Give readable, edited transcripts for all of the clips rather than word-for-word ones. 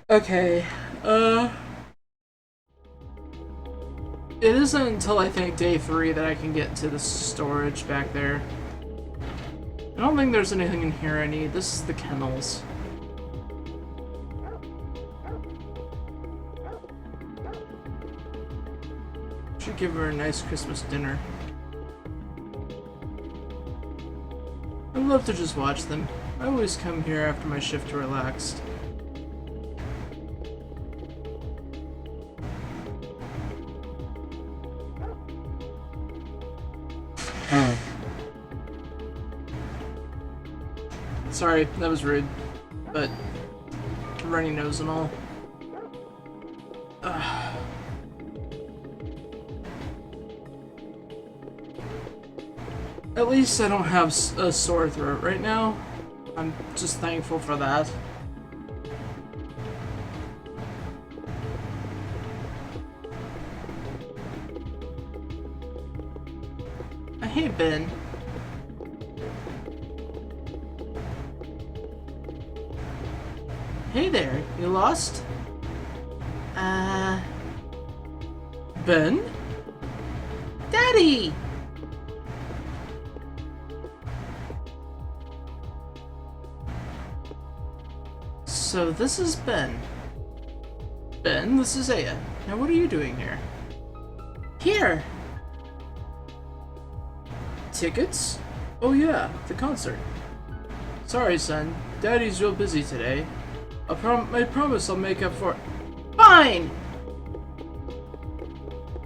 Okay, it isn't until I think day 3 that I can get to the storage back there. I don't think there's anything in here I need. This is the kennels. Should give her a nice Christmas dinner. I love to just watch them. I always come here after my shift to relax. Sorry, that was rude, but runny nose and all. At least I don't have a sore throat right now. I'm just thankful for that. Hey, Ben. Hey there, you lost? Ben? Daddy! So this is Ben. Ben, this is Aya. Now what are you doing here? Here! Tickets? Oh yeah, the concert. Sorry, son. Daddy's real busy today. I promise I'll make up for it. Fine!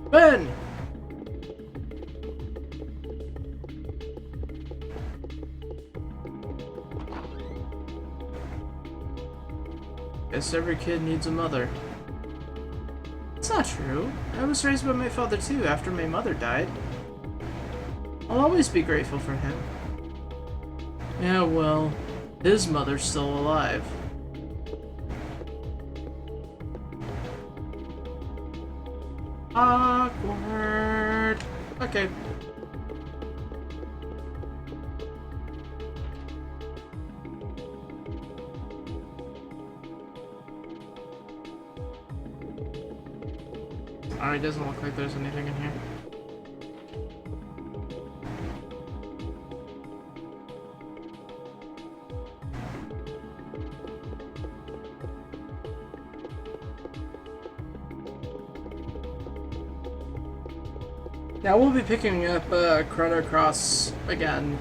Ben! Guess every kid needs a mother. It's not true. I was raised by my father too after my mother died. I'll always be grateful for him. Yeah, well, his mother's still alive. Awkward. Okay. Alright, doesn't look like there's anything in here. Now we'll be picking up Chrono Cross again,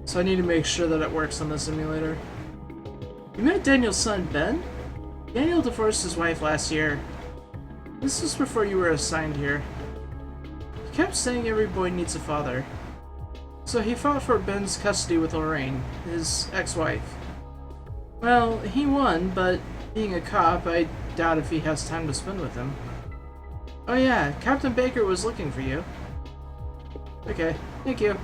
so I need to make sure that it works on the simulator. You met Daniel's son, Ben? Daniel divorced his wife last year. This was before you were assigned here. He kept saying every boy needs a father. So he fought for Ben's custody with Lorraine, his ex-wife. Well, he won, but being a cop, I doubt if he has time to spend with him. Oh yeah, Captain Baker was looking for you. Okay, thank you.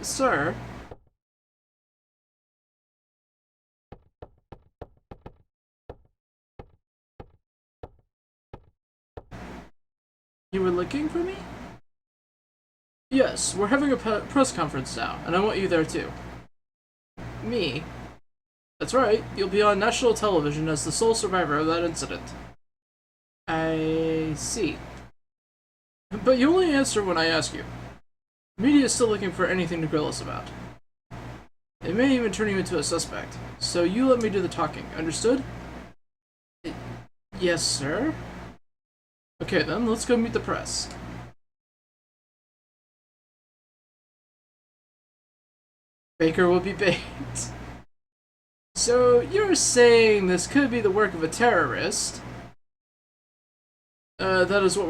Sir? You were looking for me? Yes, we're having a press conference now, and I want you there too. Me? That's right, you'll be on national television as the sole survivor of that incident. I see. But you only answer when I ask you. The media is still looking for anything to grill us about. They may even turn you into a suspect, so you let me do the talking, understood? Yes, sir. Okay then, let's go meet the press. Baker will be baked. So, you're saying this could be the work of a terrorist? That is what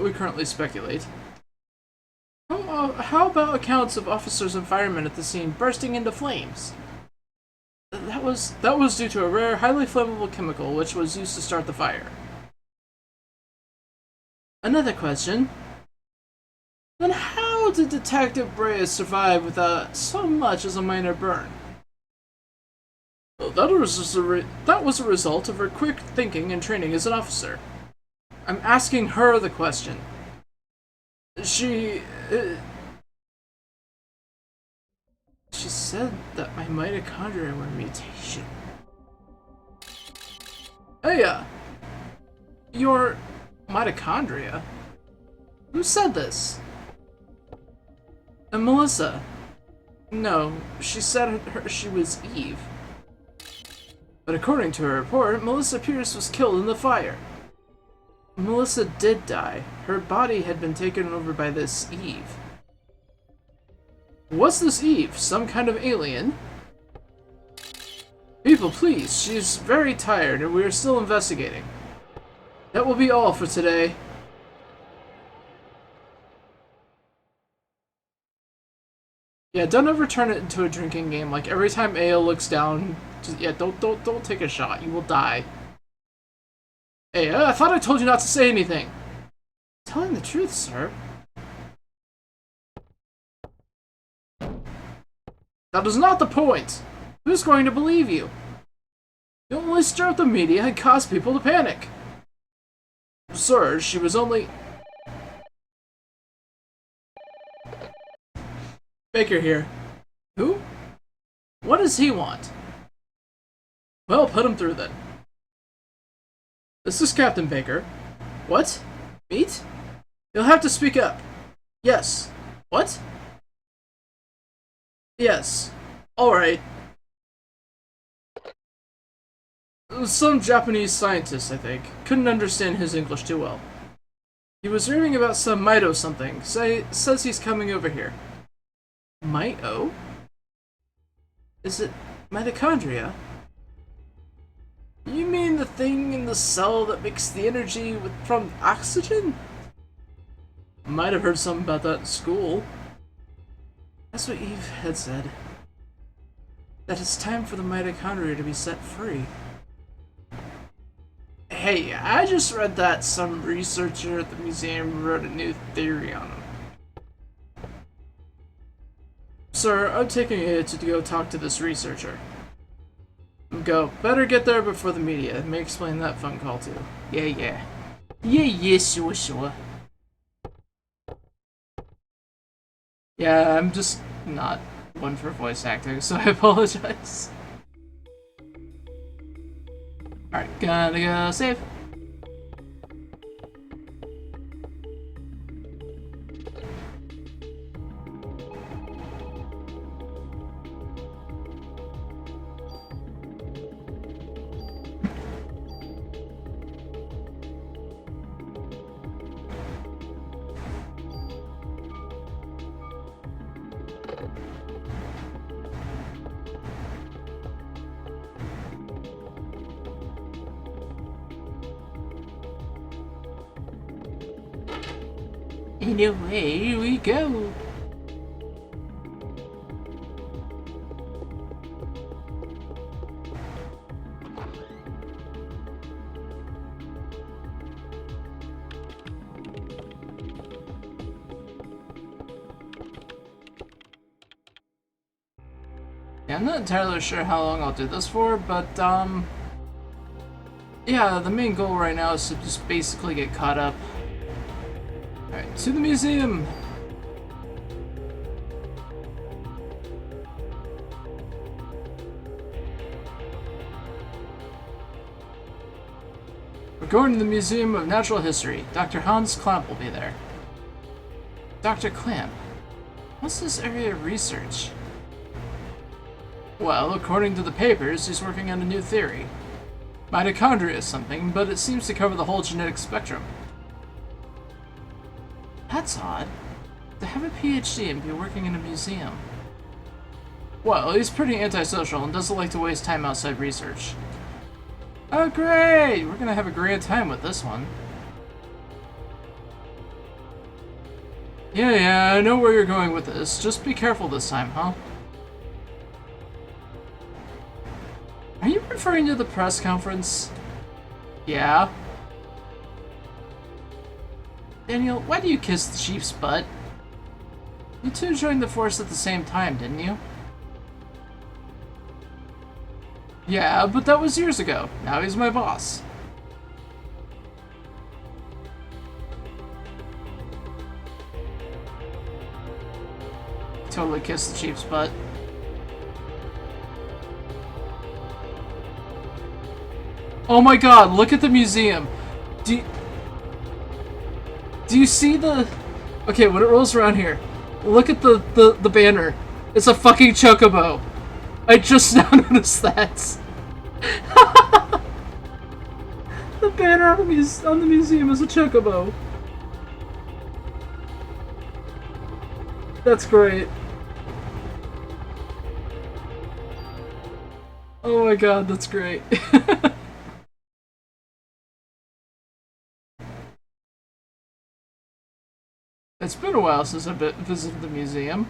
we currently speculate. How about accounts of officers and firemen at the scene bursting into flames? That was due to a rare, highly flammable chemical which was used to start the fire. Another question. Then how did Detective Brea survive without so much as a minor burn? Well, that was a result of her quick thinking and training as an officer. I'm asking her the question. She said that my mitochondria were a mutation. Hey, your mitochondria? Who said this? Melissa. No, she said she was Eve. But according to her report, Melissa Pierce was killed in the fire. Melissa did die. Her body had been taken over by this Eve. What's this Eve? Some kind of alien? People, please. She's very tired and we are still investigating. That will be all for today. Yeah, don't ever turn it into a drinking game. Like every time Ao looks down, just, yeah, don't take a shot. You will die. Hey, I thought I told you not to say anything. Telling the truth, sir. That is not the point. Who's going to believe you? You only stir up the media and cause people to panic. Sir, she was only... Baker here. Who? What does he want? Well, put him through then. This is Captain Baker. What? Meet? You'll have to speak up. Yes. What? Yes. Alright. Some Japanese scientist, I think. Couldn't understand his English too well. He was reading about some mito something. Says he's coming over here. Mito? Is it mitochondria? You mean the thing in the cell that makes the energy from oxygen? Might have heard something about that in school. That's what Eve had said. That it's time for the mitochondria to be set free. Hey, I just read that some researcher at the museum wrote a new theory on them. Sir, I'm taking it to go talk to this researcher. Go. Better get there before the media. May explain that phone call too. Yeah, sure. Yeah, I'm just not one for voice acting, so I apologize. Alright, gonna go save. And away we go. Yeah, I'm not entirely sure how long I'll do this for, but yeah, the main goal right now is to just basically get caught up. Alright, to the museum! We're going to the Museum of Natural History. Dr. Hans Clamp will be there. Dr. Clamp? What's this area of research? Well, according to the papers, he's working on a new theory. Mitochondria is something, but it seems to cover the whole genetic spectrum. That's odd. To have a PhD and be working in a museum. Well, he's pretty antisocial and doesn't like to waste time outside research. Oh great! We're gonna have a grand time with this one. Yeah, I know where you're going with this. Just be careful this time, huh? Are you referring to the press conference? Yeah. Daniel, why do you kiss the sheep's butt? You two joined the force at the same time, didn't you? Yeah, but that was years ago. Now he's my boss. Totally kissed the chief's butt. Oh my god, look at the museum. Do you see the... Okay, when it rolls around here, look at the banner. It's a fucking chocobo. I just now noticed that. The banner on the museum is a chocobo. That's great. Oh my god, that's great. It's been a while since I've visited the museum.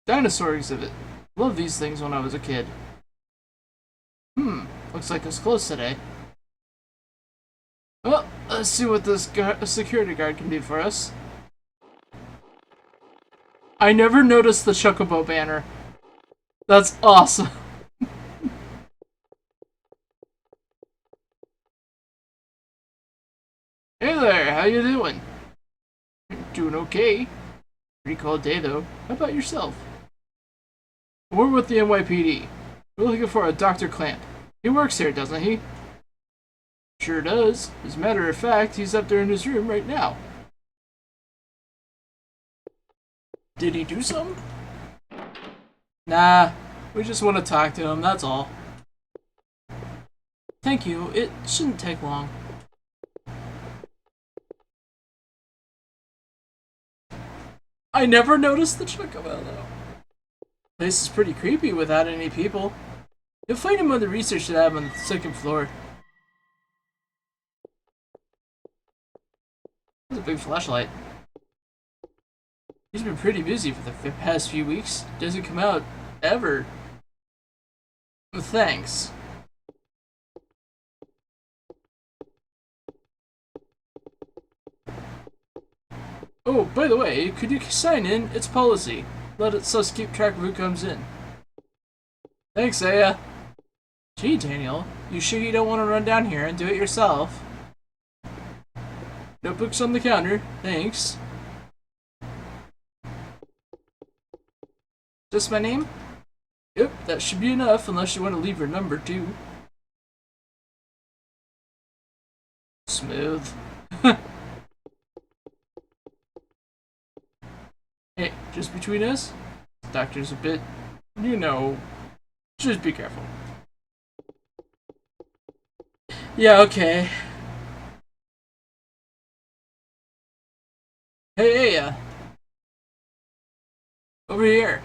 Dinosaur exhibit. Loved these things when I was a kid. Looks like it's closed today. Well, let's see what this security guard can do for us. I never noticed the Chocobo banner. That's awesome. Hey there, how you doing? Doing okay. Pretty cold day though. How about yourself? We're with the NYPD. We're looking for a Dr. Clamp. He works here, doesn't he? Sure does. As a matter of fact, he's up there in his room right now. Did he do something? Nah, we just want to talk to him, that's all. Thank you, it shouldn't take long. I never noticed the Chocobo though. Place is pretty creepy without any people. You'll find him on the research lab on the second floor. That's a big flashlight. He's been pretty busy for the past few weeks. Doesn't come out ever. Thanks. Oh, by the way, could you sign in? It's policy. Let us keep track of who comes in. Thanks, Aya. Gee, Daniel, you sure you don't want to run down here and do it yourself? Notebook's on the counter. Thanks. Just my name? Yep, that should be enough unless you want to leave your number too. Smooth. Hey, just between us, the doctor's a bit, you know, just be careful. Yeah, okay. Hey, Aya. Over here.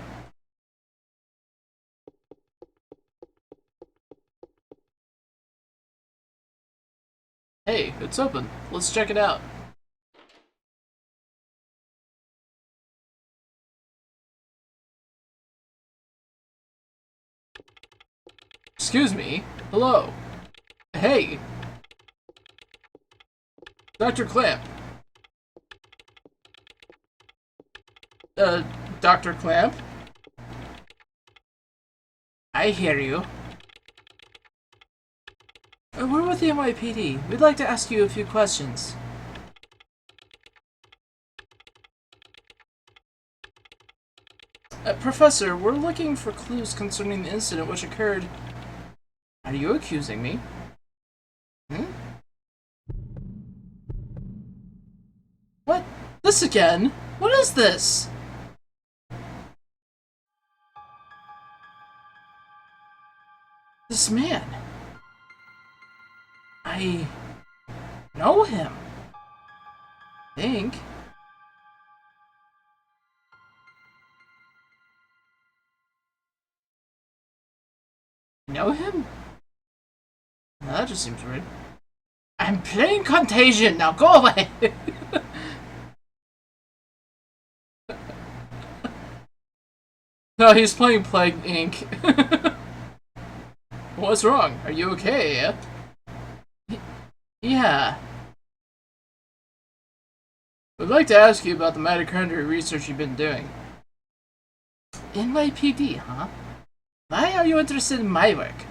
Hey, it's open. Let's check it out. Excuse me. Hello. Hey. Dr. Clamp. Dr. Clamp? I hear you. We're with the NYPD. We'd like to ask you a few questions. Professor, we're looking for clues concerning the incident which occurred. Are you accusing me? What? This again? What is this? This man. I know him. I think. Know him? Now that just seems weird. I'm playing Contagion, now go away! No, he's playing Plague Inc. What's wrong? Are you okay? Yeah. I'd like to ask you about the mitochondria research you've been doing. NYPD, huh? Why are you interested in my work?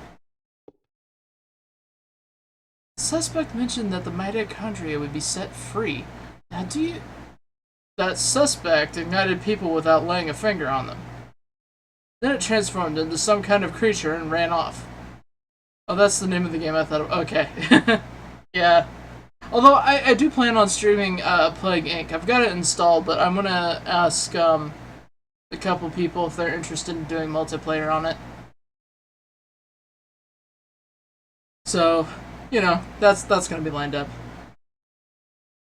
The suspect mentioned that the mitochondria would be set free. Now do you... That suspect ignited people without laying a finger on them. Then it transformed into some kind of creature and ran off. Oh, that's the name of the game I thought of. Okay. Yeah. Although, I do plan on streaming Plague Inc. I've got it installed, but I'm gonna ask a couple people if they're interested in doing multiplayer on it. So, you know, that's gonna be lined up.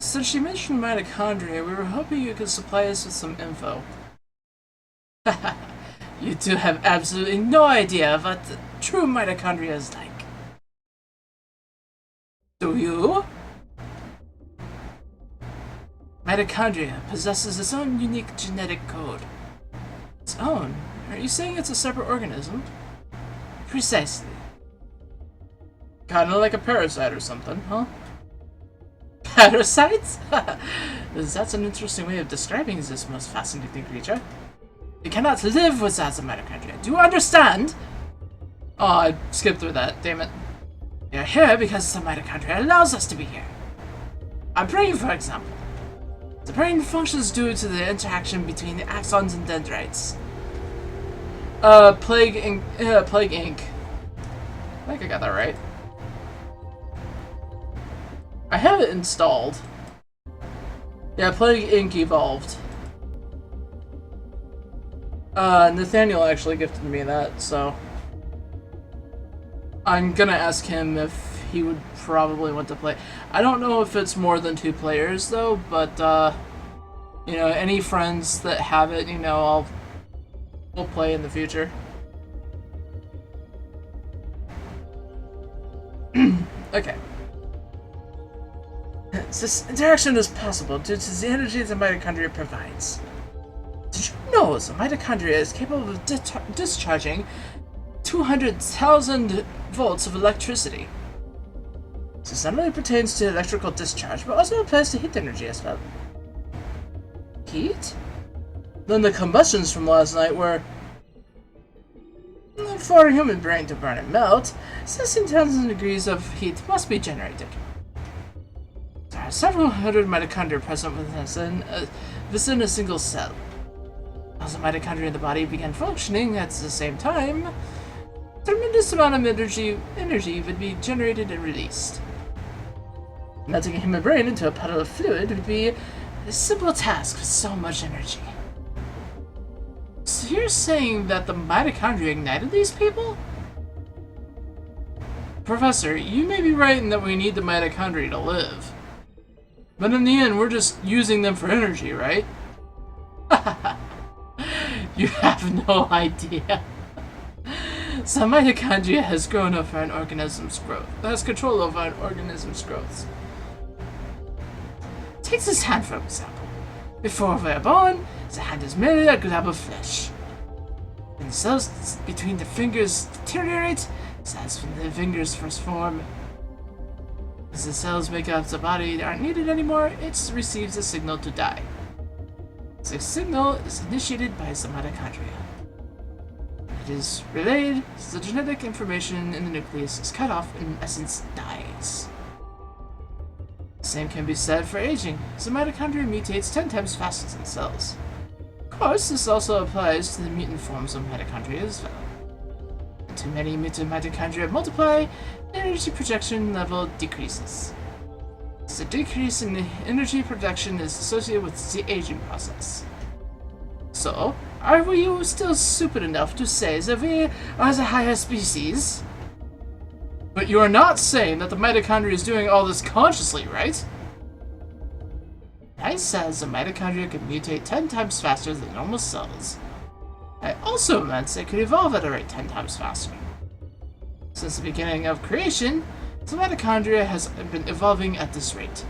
Since you mentioned mitochondria, we were hoping you could supply us with some info. You two have absolutely no idea what the true mitochondria is like. Do you? Mitochondria possesses its own unique genetic code. Its own? Are you saying it's a separate organism? Precisely. Kinda like a parasite or something, huh? Parasites? That's an interesting way of describing this most fascinating creature. They cannot live without the mitochondria. Do you understand? Oh, I skipped through that. Damn it. We are here because the mitochondria allows us to be here. Our brain, for example. The brain functions due to the interaction between the axons and dendrites. Plague Inc. I think I got that right. I have it installed. Yeah, Plague Inc. evolved. Nathaniel actually gifted me that, so I'm gonna ask him if he would probably want to play. I don't know if it's more than 2 players though, but you know, any friends that have it, you know, we'll play in the future. Okay. This interaction is possible due to the energy the mitochondria provides. Did you know the mitochondria is capable of discharging 200,000 volts of electricity? This not only pertains to electrical discharge, but also applies to heat energy as well. Heat? Then the combustions from last night were... For a human brain to burn and melt, 16,000 degrees of heat must be generated. There are several hundred mitochondria present within a single cell. As the mitochondria in the body begin functioning at the same time, a tremendous amount of energy would be generated and released. Melting a human brain into a puddle of fluid would be a simple task with so much energy. So you're saying that the mitochondria ignited these people? Professor, you may be right in that we need the mitochondria to live. But in the end, we're just using them for energy, right? You have no idea. So mitochondria has grown over an organism's growth. Has control over an organism's growth. Take this hand for example. Before we are born, the hand is merely a glob of flesh. When the cells between the fingers deteriorate, as when the fingers first form. As the cells make up the body aren't needed anymore, it receives a signal to die. The signal is initiated by the mitochondria. It is relayed, so the genetic information in the nucleus is cut off and in essence dies. The same can be said for aging. The mitochondria mutates 10 times faster than cells. Of course, this also applies to the mutant forms of mitochondria as well. When too many mutant mitochondria multiply, the energy projection level decreases. The decrease in energy production is associated with the aging process. So, are you still stupid enough to say that we are the higher species? But you are not saying that the mitochondria is doing all this consciously, right? I said the mitochondria could mutate 10 times faster than normal cells. I also meant they could evolve at a rate 10 times faster. Since the beginning of creation, the mitochondria has been evolving at this rate.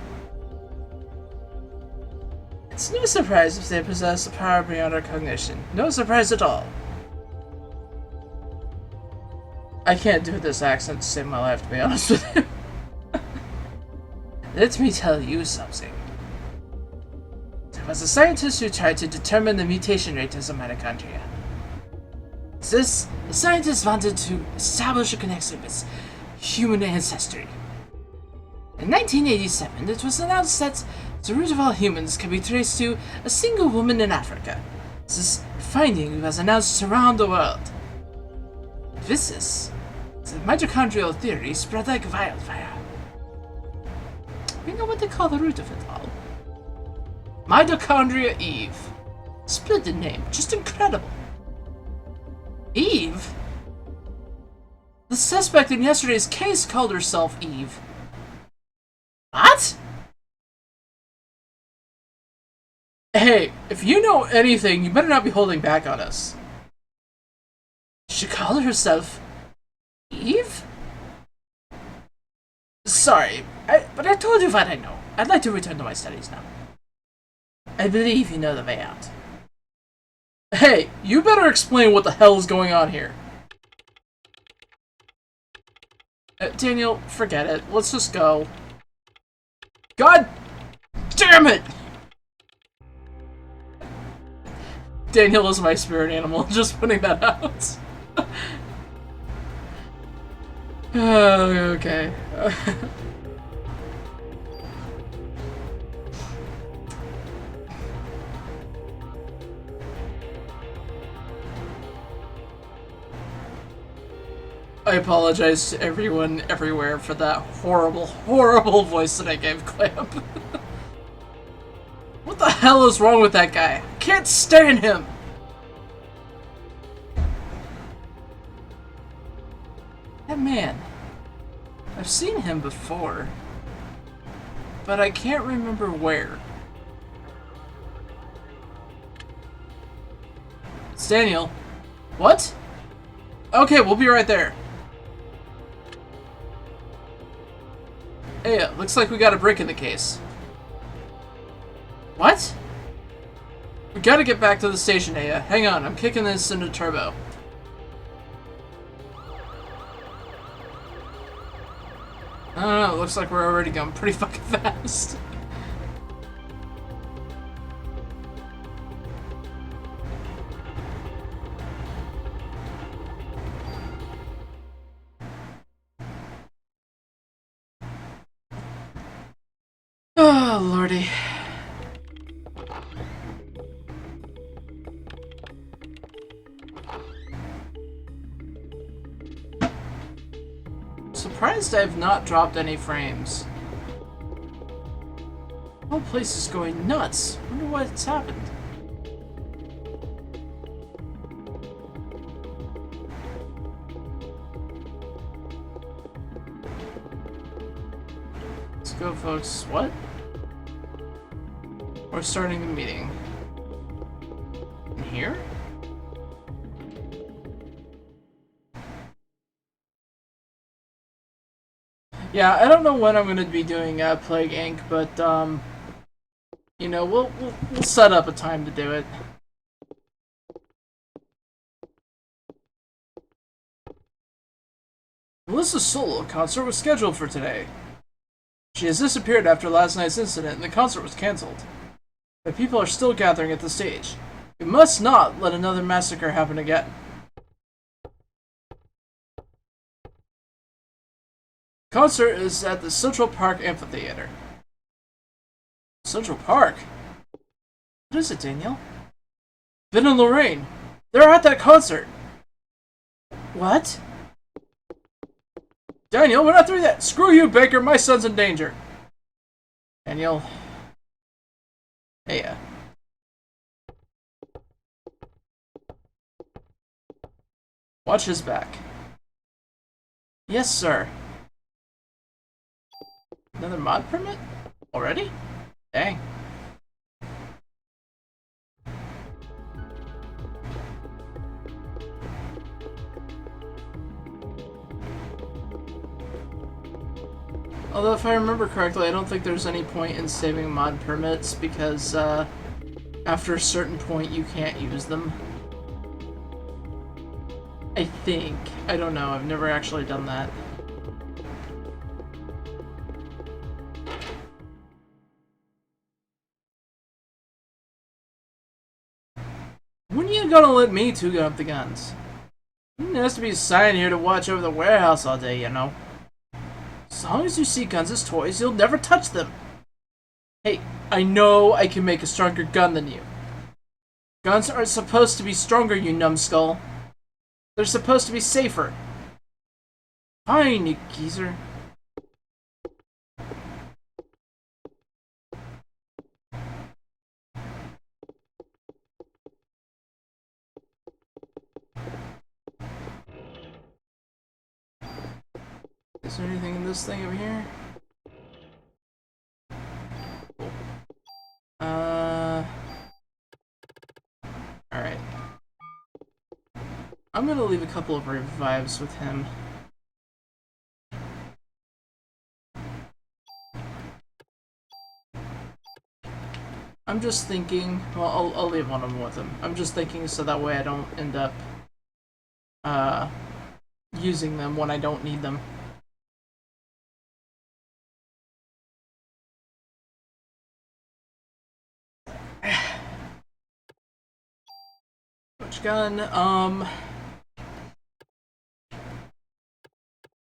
It's no surprise if they possess a power beyond our cognition. No surprise at all. I can't do this accent to save my life, to be honest with you. Let me tell you something. There was a scientist who tried to determine the mutation rate of the mitochondria. This, the scientists wanted to establish a connection with human ancestry. In 1987, it was announced that the root of all humans can be traced to a single woman in Africa. This finding was announced around the world. With this, the mitochondrial theory spread like wildfire. We know what they call the root of it all. Mitochondria Eve. Splendid name, just incredible. Eve? The suspect in yesterday's case called herself Eve. What? Hey, if you know anything, you better not be holding back on us. She called herself Eve? Sorry, but I told you what I know. I'd like to return to my studies now. I believe you know the way out. Hey, you better explain what the hell is going on here. Daniel, forget it. Let's just go. God damn it! Daniel is my spirit animal, just putting that out. Okay. I apologize to everyone everywhere for that horrible, horrible voice that I gave Clamp. What the hell is wrong with that guy? I can't stand him! That man. I've seen him before. But I can't remember where. It's Daniel. What? Okay, we'll be right there. Hey, looks like we got a brick in the case. What? We gotta get back to the station, Aya. Hang on, I'm kicking this into turbo. I don't know, it looks like we're already going pretty fucking fast. Oh, lordy. Surprised I've not dropped any frames. The whole place is going nuts. Wonder what's happened. Let's go, folks. What? We're starting the meeting. In here? Yeah, I don't know when I'm gonna be doing Plague Inc., but you know, we'll set up a time to do it. Melissa's solo concert was scheduled for today. She has disappeared after last night's incident, and the concert was cancelled. But people are still gathering at the stage. We must not let another massacre happen again. Concert is at the Central Park Amphitheater. Central Park? What is it, Daniel? Ben and Lorraine. They're at that concert. What? Daniel, we're not doing that. Screw you, Baker. My son's in danger. Daniel. Hey, watch his back. Yes, sir. Another mod permit? Already? Dang. Although, if I remember correctly, I don't think there's any point in saving mod permits because, after a certain point, you can't use them. I think. I don't know. I've never actually done that. When are you gonna let me two gun up the guns? There has to be a sign here to watch over the warehouse all day, you know. As long as you see guns as toys, you'll never touch them. Hey, I know I can make a stronger gun than you. Guns aren't supposed to be stronger, you numbskull. They're supposed to be safer. Fine, you geezer. Is there anything in this thing over here? Cool. Alright. I'm gonna leave a couple of revives with him. I'm just thinking, well, I'll leave one of them with him. I'm just thinking so that way I don't end up using them when I don't need them. Which gun? I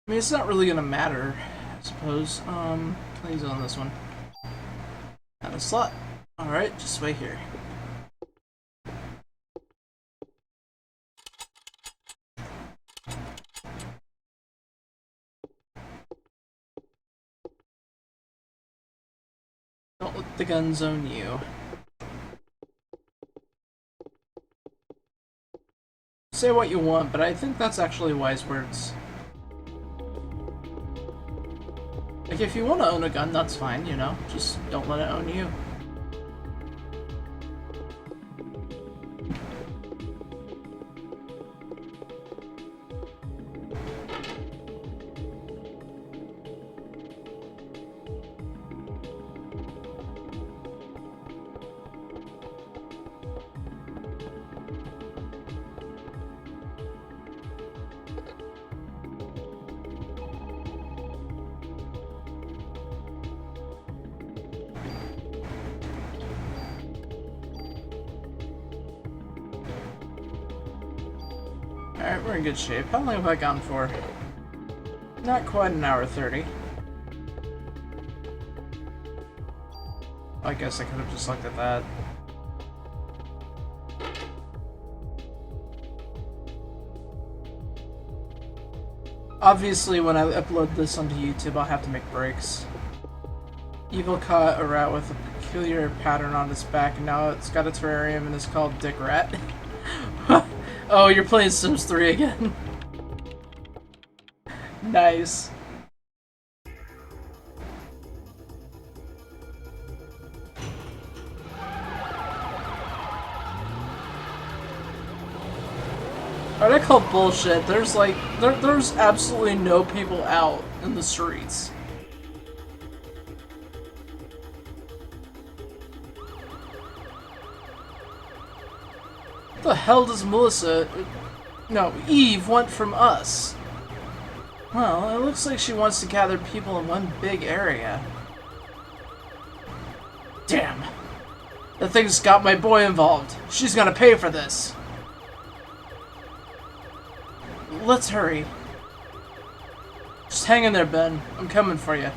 mean, it's not really gonna matter, I suppose. Please on this one. Out of slot. Alright, just wait here. Don't let the guns own you. Say what you want, but I think that's actually wise words. Like, if you want to own a gun, that's fine, you know? Just don't let it own you. Alright, we're in good shape. How long have I gone for? Not quite an hour 30. I guess I could have just looked at that. Obviously, when I upload this onto YouTube, I'll have to make breaks. Evil caught a rat with a peculiar pattern on its back, and now it's got a terrarium and it's called Dick Rat. Oh, you're playing Sims 3 again. Nice. Alright, I call bullshit. There's like, there's absolutely no people out in the streets. What the hell does Eve want from us? Well, it looks like she wants to gather people in one big area. Damn. The thing's got my boy involved. She's gonna pay for this. Let's hurry. Just hang in there, Ben. I'm coming for you.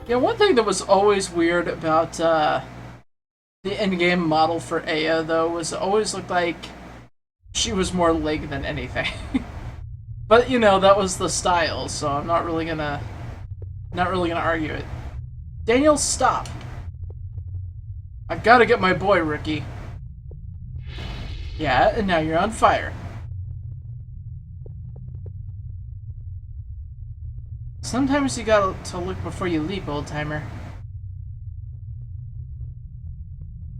Yeah, one thing that was always weird about the in-game model for Aya, though, was it always looked like she was more leg than anything. But, you know, that was the style, so I'm not really gonna argue it. Daniel, stop! I've gotta get my boy, Ricky. Yeah, and now you're on fire. Sometimes you gotta look before you leap, old-timer.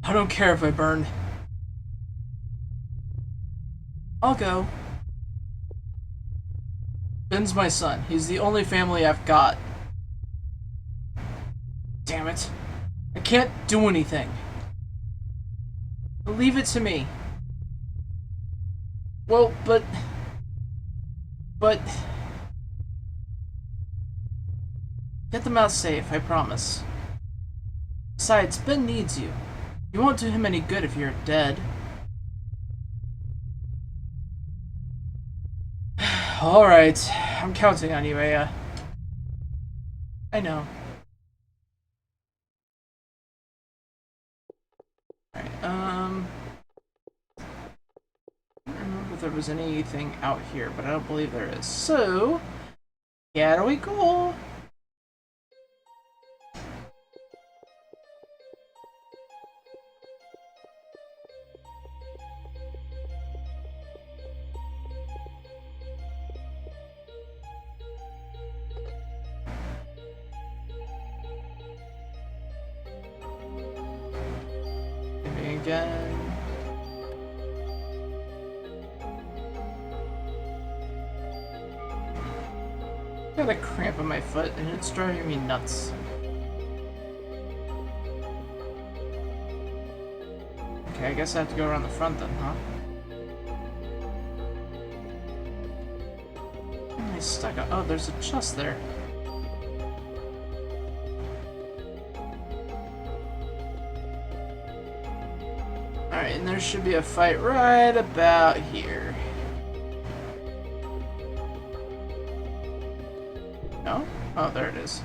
I don't care if I burn. I'll go. Ben's my son. He's the only family I've got. Damn it. I can't do anything. Leave it to me. Well, but But get them out safe, I promise. Besides, Ben needs you. You won't do him any good if you're dead. Alright, I'm counting on you, Aya. I know. Alright, I don't remember if there was anything out here, but I don't believe there is. So, here we go! Again. I got a cramp in my foot and it's driving me nuts. Okay, I guess I have to go around the front then, huh? Where am I stuck? Oh, there's a chest there. Alright, and there should be a fight right about here. No? Oh, there it is.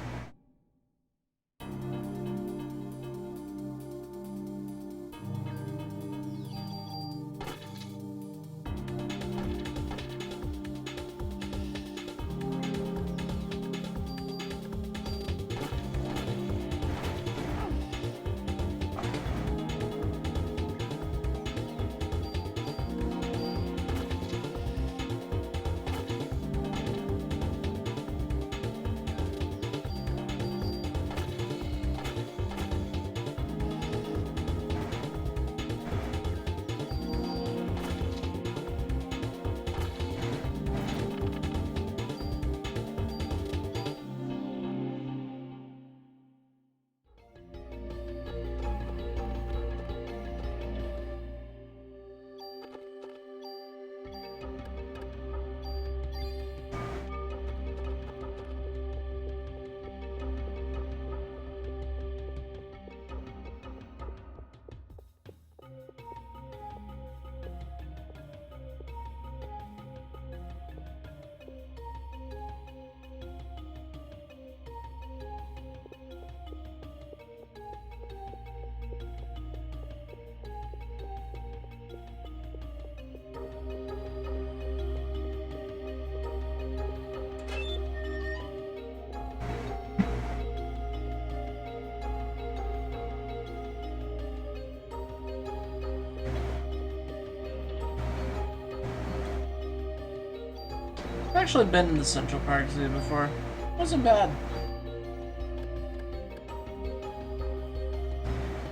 I've actually been in the Central Park Zoo before. Wasn't bad.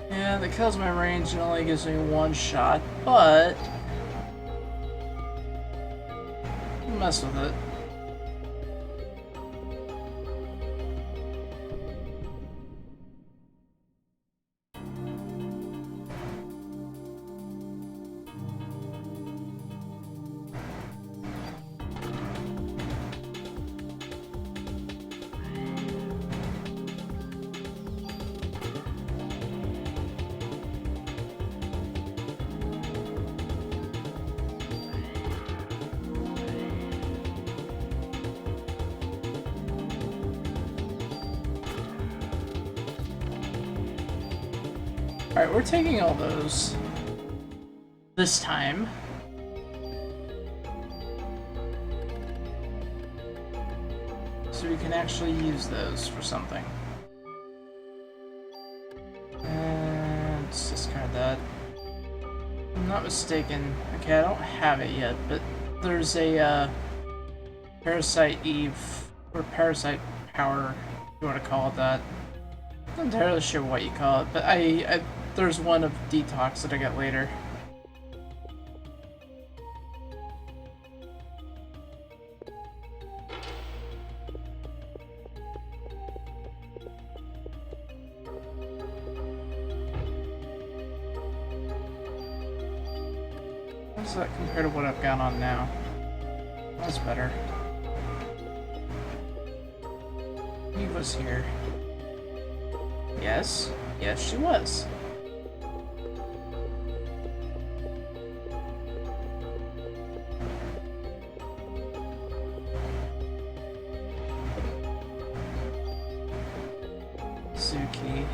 Yeah, that kills my range and only gives me one shot, but I'll mess with it. Alright, we're taking all those this time. So we can actually use those for something. And let's discard that. If I'm not mistaken. Okay, I don't have it yet, but there's a Parasite Eve, or Parasite Power, if you want to call it that. I'm not entirely sure what you call it, but there's one of Detox that I get later. How does that compare to what I've got on now? That's better. Eve was here. Yes. Yes, she was. Suki.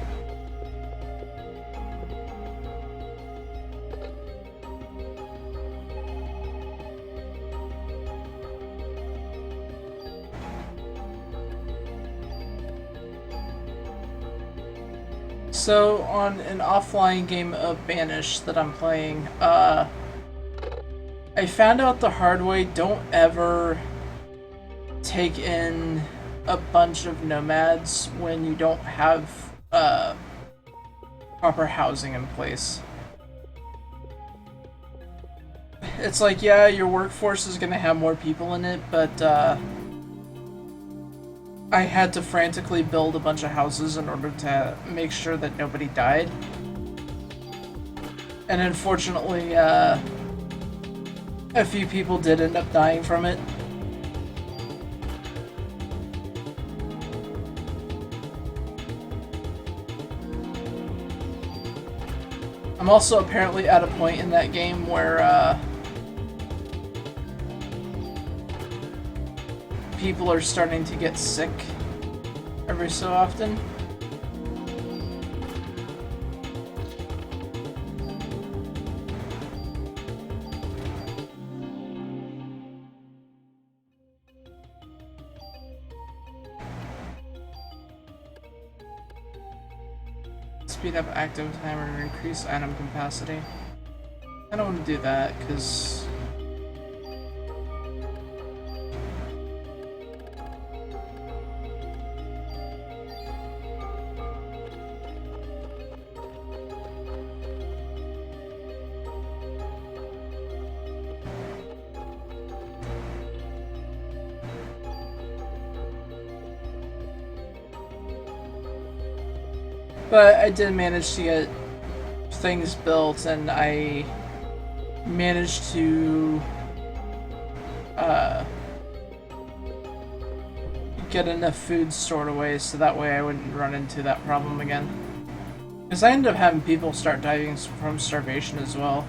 So, on an offline game of Banish that I'm playing, I found out the hard way, don't ever take in a bunch of nomads when you don't have proper housing in place. It's like, yeah, your workforce is gonna have more people in it, but I had to frantically build a bunch of houses in order to make sure that nobody died. And unfortunately, a few people did end up dying from it. I'm also apparently at a point in that game where people are starting to get sick every so often. Speed up active timer and increase item capacity. I don't want to do that because but I did manage to get things built, and I managed to get enough food stored away so that way I wouldn't run into that problem again. Because I ended up having people start dying from starvation as well.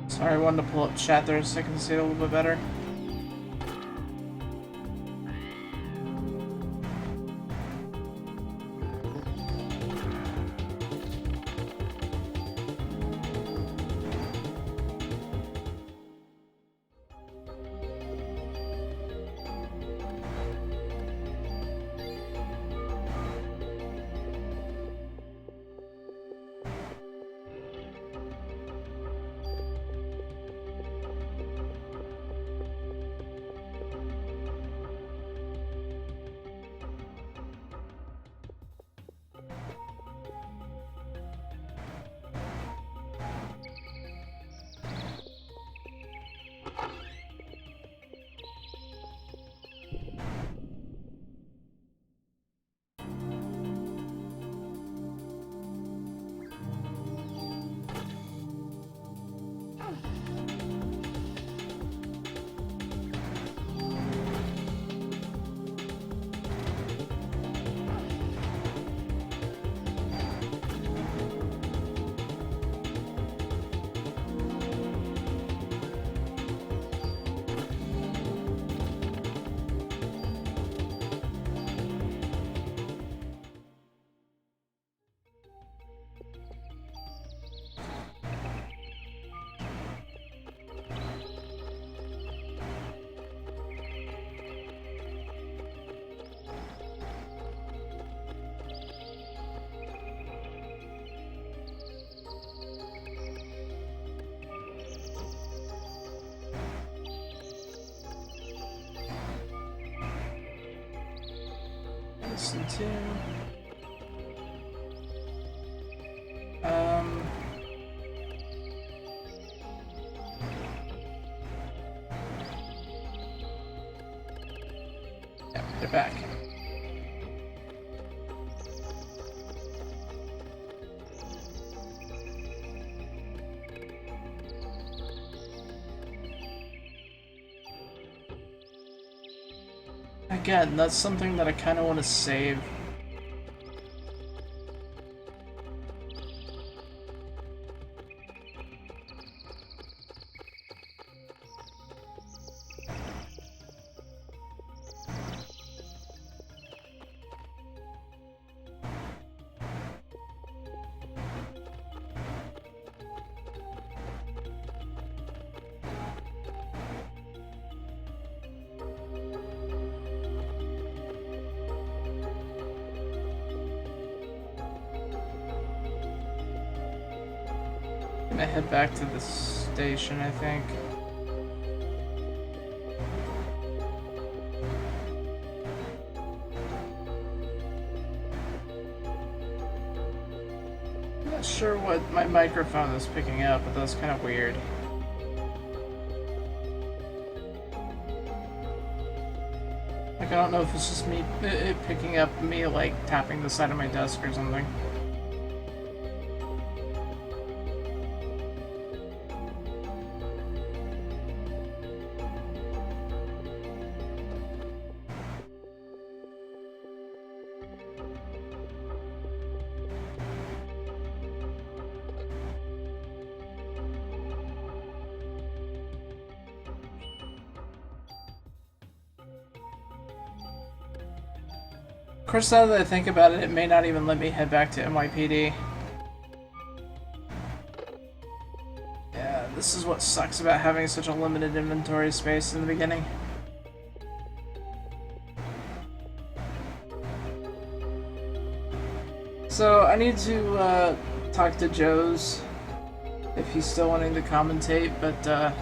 Sorry, I wanted to pull up chat there so I can see it a little bit better. Listen to. Yeah, they're back. Again, that's something that I kind of want to save. I'm gonna head back to the station, I think. I'm not sure what my microphone is picking up, but that's kind of weird. Like, I don't know if it's just me it picking up me, like, tapping the side of my desk or something. Of course, now that I think about it, it may not even let me head back to NYPD. Yeah, this is what sucks about having such a limited inventory space in the beginning. So, I need to talk to Joe's if he's still wanting to commentate, but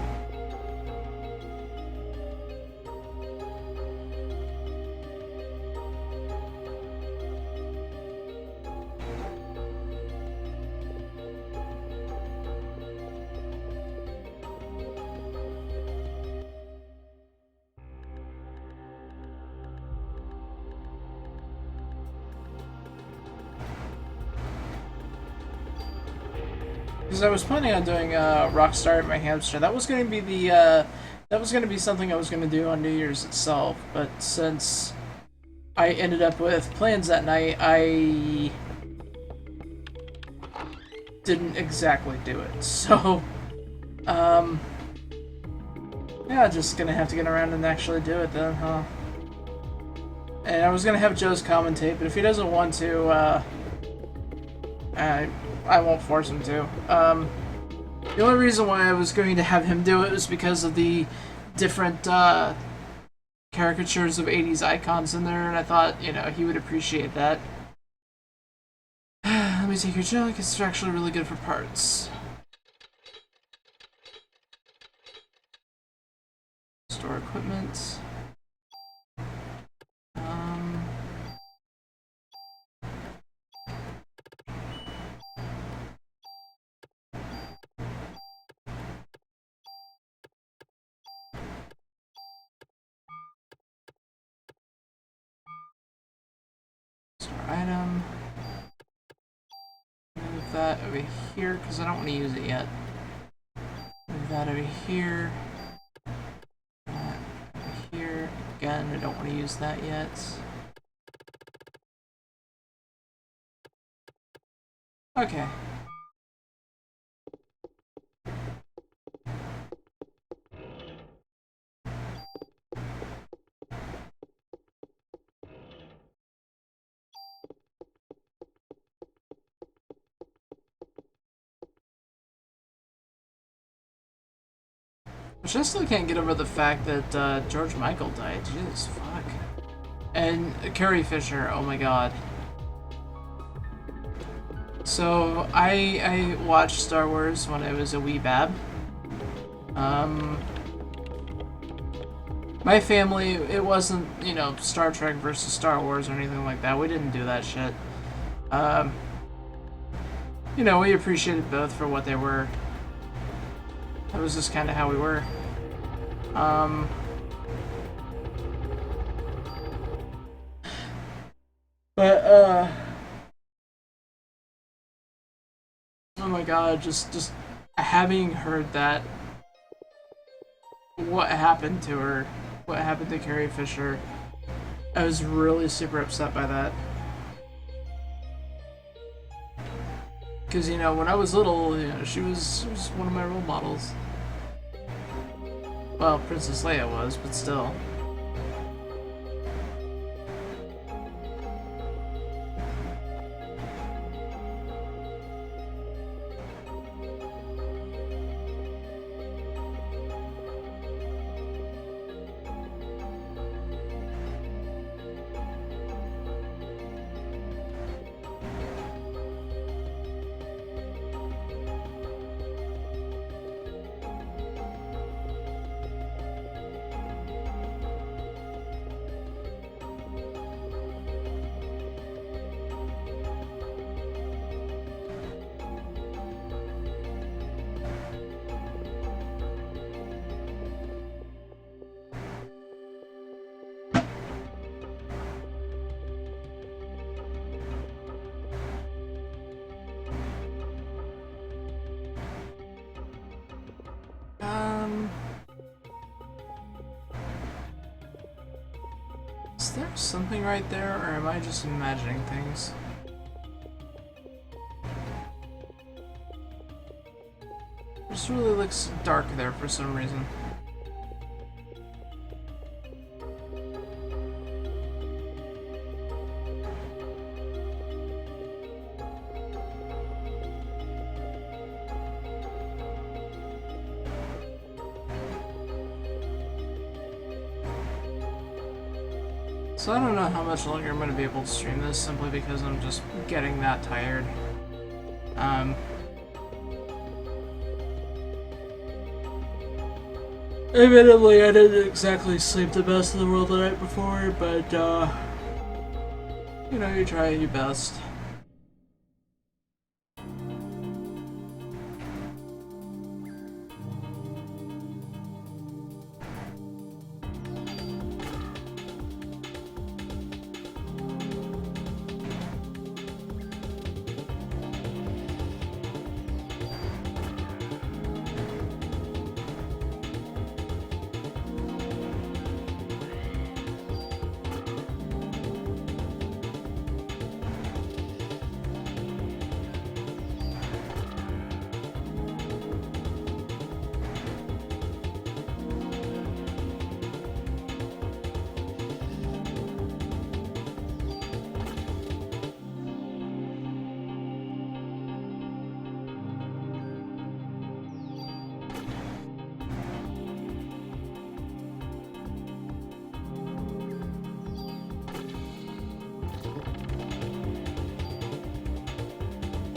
because I was planning on doing Rockstar at my hamster. That was going to be the that was going to be something I was going to do on New Year's itself. But since I ended up with plans that night, I didn't exactly do it. So, yeah, just gonna have to get around and actually do it then, huh? And I was gonna have Joe's commentate, but if he doesn't want to, I won't force him to. The only reason why I was going to have him do it was because of the different caricatures of 80s icons in there, and I thought, you know, he would appreciate that. Let me take your junk, it's actually really good for parts. Store equipment. Item. Move that over here because I don't want to use it yet. Move that over here. That over here. Again, I don't want to use that yet. Okay. Which I still can't get over the fact that George Michael died. Jesus, fuck. And Carrie Fisher, oh my god. So, I watched Star Wars when I was a wee bab. My family, it wasn't, you know, Star Trek versus Star Wars or anything like that. We didn't do that shit. Um, you know, we appreciated both for what they were. That was just kind of how we were. Um, but, oh my god, just having heard that, what happened to her, what happened to Carrie Fisher, I was really super upset by that. Because, you know, when I was little, you know, she was one of my role models. Well, Princess Leia was, but still. Is there something right there, or am I just imagining things? It just really looks dark there for some reason. So I don't know how much longer I'm going to be able to stream this, simply because I'm just getting that tired. Admittedly, I didn't exactly sleep the best in the world the night before, but, you know, you try your best.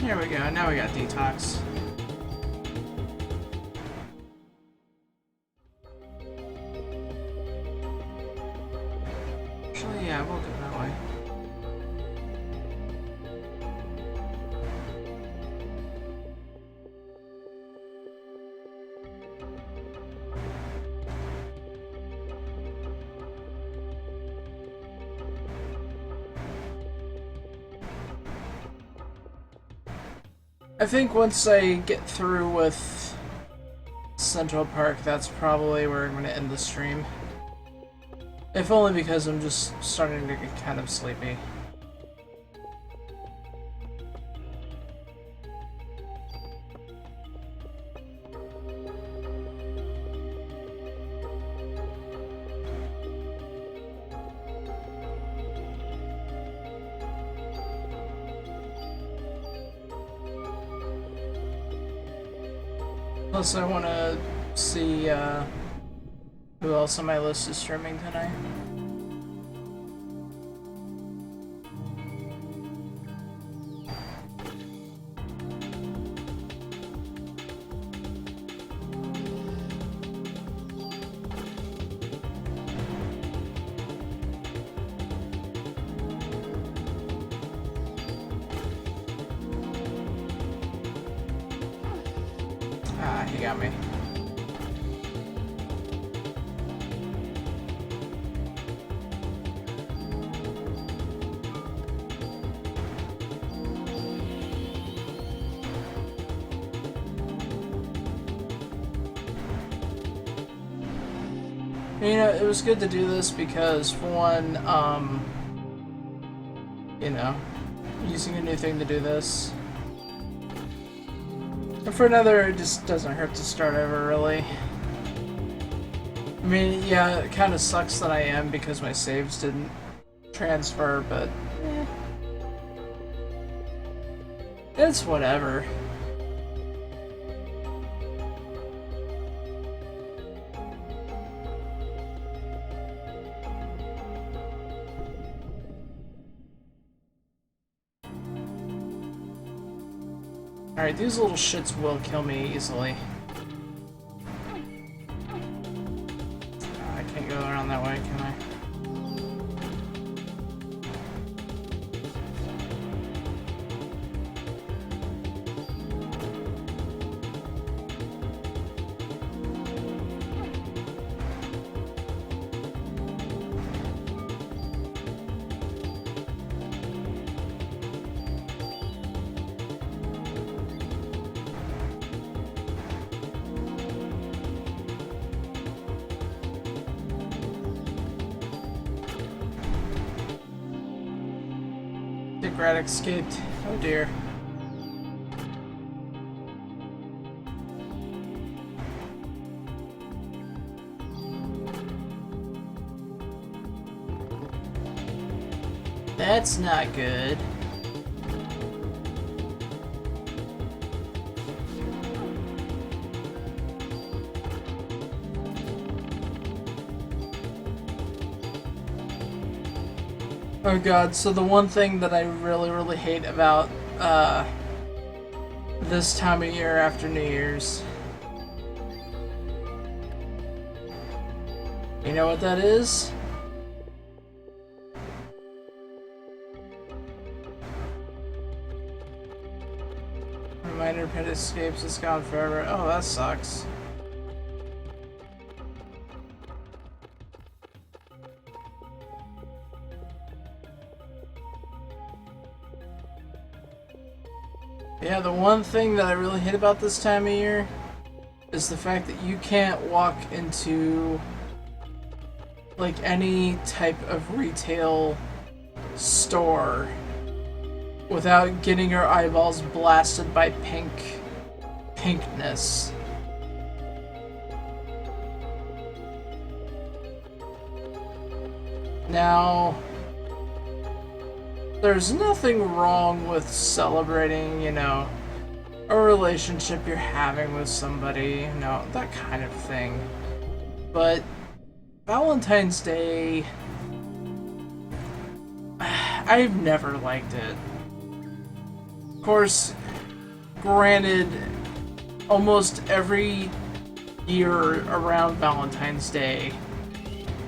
Here we go, now we got detox. Actually, yeah, we'll do it that way. I think once I get through with Central Park, that's probably where I'm going to end the stream. If only because I'm just starting to get kind of sleepy. Plus, I want to see who else on my list is streaming tonight. got me. You know, it was good to do this because, for one, you know, using a new thing to do this. And for another, it just doesn't hurt to start over, really. I mean, yeah, it kind of sucks that I am because my saves didn't transfer, but it's whatever. Alright, these little shits will kill me easily. I can't go around that way, can I? Rat escaped. Oh dear. That's not good. Oh god, so the one thing that I really hate about this time of year after New Year's. You know what that is? Reminder pit escapes, it's gone forever. Oh, that sucks. Yeah, the one thing that I really hate about this time of year is the fact that you can't walk into like any type of retail store without getting your eyeballs blasted by pinkness. Now, there's nothing wrong with celebrating, you know, a relationship you're having with somebody, you know, that kind of thing. But Valentine's Day, I've never liked it. Of course, granted, almost every year around Valentine's Day,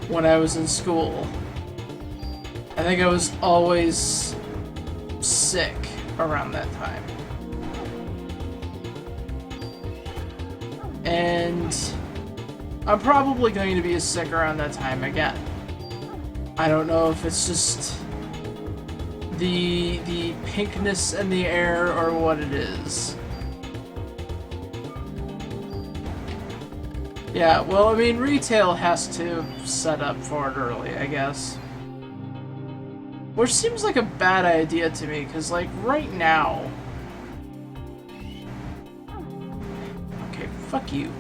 when I was in school, I think I was always sick around that time. And I'm probably going to be sick around that time again. I don't know if it's just the pinkness in the air or what it is. Yeah, well, I mean, retail has to set up for it early, I guess. Which seems like a bad idea to me, because, like, right now... Okay, fuck you.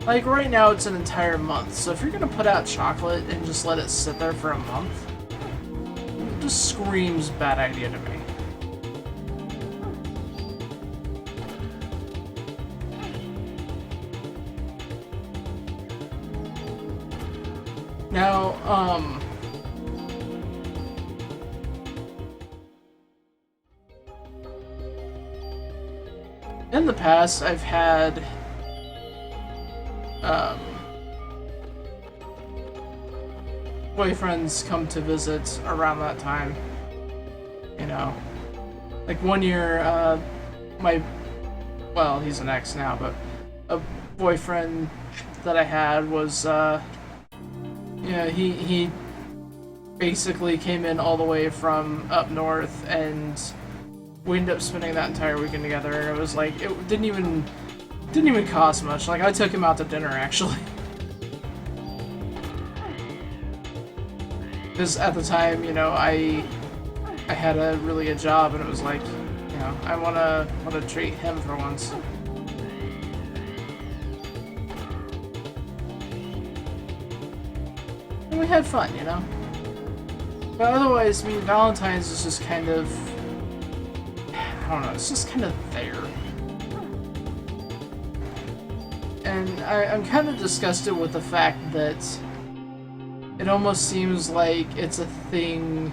Like, right now it's an entire month, so if you're gonna put out chocolate and just let it sit there for a month, it just screams bad idea to me. Now, in the past, I've had, boyfriends come to visit around that time, you know. Like one year, my well, he's an ex now, but a boyfriend that I had was, yeah, he basically came in all the way from up north, and we ended up spending that entire weekend together, and it was like, it didn't even cost much. Like, I took him out to dinner, actually. Because at the time, you know, I had a really good job, and it was like, you know, I wanna treat him for once. And we had fun, you know? But otherwise, I mean, Valentine's is just kind of, I don't know, it's just kind of there. And I'm kind of disgusted with the fact that it almost seems like it's a thing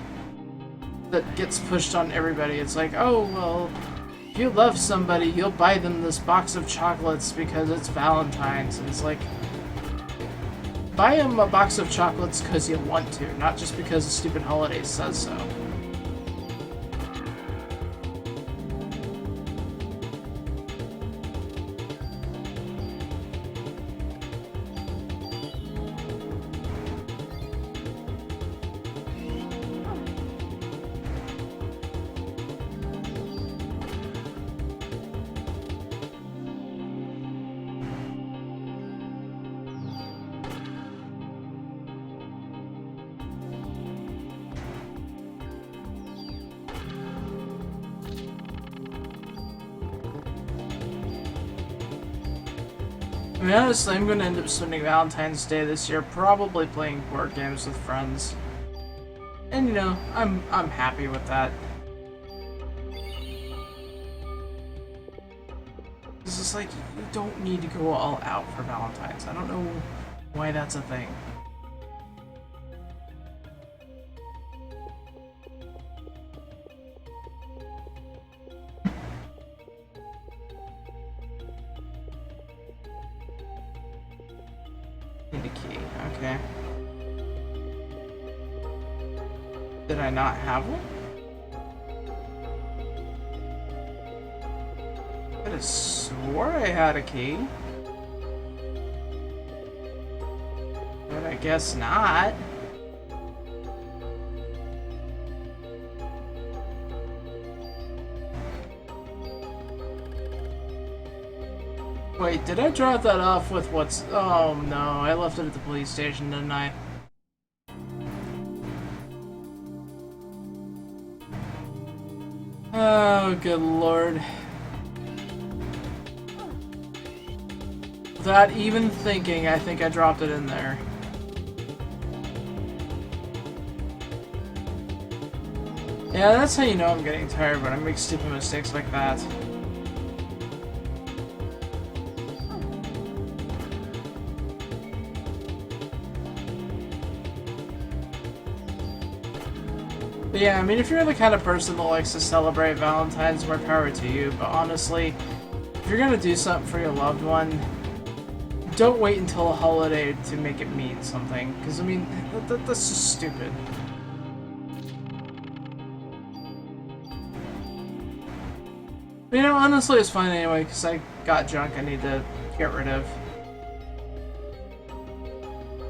that gets pushed on everybody. It's like, oh, well, if you love somebody, you'll buy them this box of chocolates because it's Valentine's. And it's like, buy them a box of chocolates because you want to, not just because the stupid holiday says so. I mean, honestly, I'm going to end up spending Valentine's Day this year probably playing board games with friends. And, you know, I'm happy with that. It's just like, you don't need to go all out for Valentine's. I don't know why that's a thing. Need a key, okay. Did I not have one? I could have swore I had a key. But I guess not. Wait, did I drop that off with what's... Oh no, I left it at the police station, didn't I? Oh, good lord. Without even thinking, I think I dropped it in there. Yeah, that's how you know I'm getting tired, when I make stupid mistakes like that. But yeah, I mean, if you're the kind of person that likes to celebrate Valentine's, more power to you. But honestly, if you're gonna do something for your loved one, don't wait until a holiday to make it mean something. Because, I mean, that's just stupid. But, you know, honestly, it's fine anyway, because I got junk I need to get rid of.